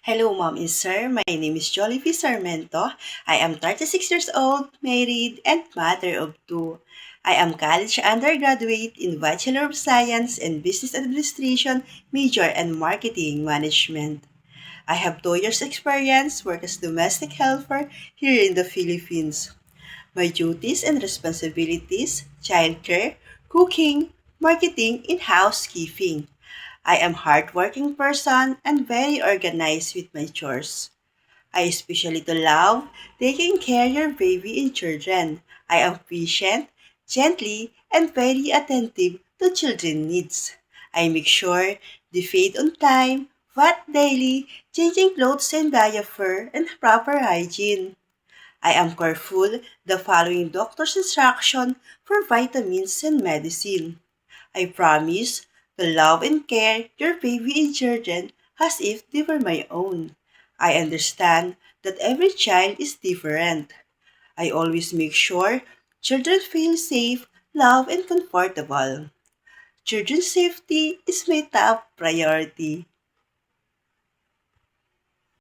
Hello, Mom and Sir. My name is Jollify Sarmento. I am 36 years old, married, and mother of two. I am college undergraduate in Bachelor of Science and Business Administration, major and Marketing Management. I have 2 years experience work as domestic helper here in the Philippines. My duties and responsibilities, childcare, cooking, marketing, and housekeeping. I am hardworking person and very organized with my chores. I especially to love taking care of your baby and children. I am patient, gently, and very attentive to children's needs. I make sure they feed on time, bath daily, changing clothes and diaper, and proper hygiene. I am careful the following doctor's instruction for vitamins and medicine. I promise to love and care your baby and children as if they were my own. I understand that every child is different. I always make sure children feel safe, loved, and comfortable. Children's safety is my top priority.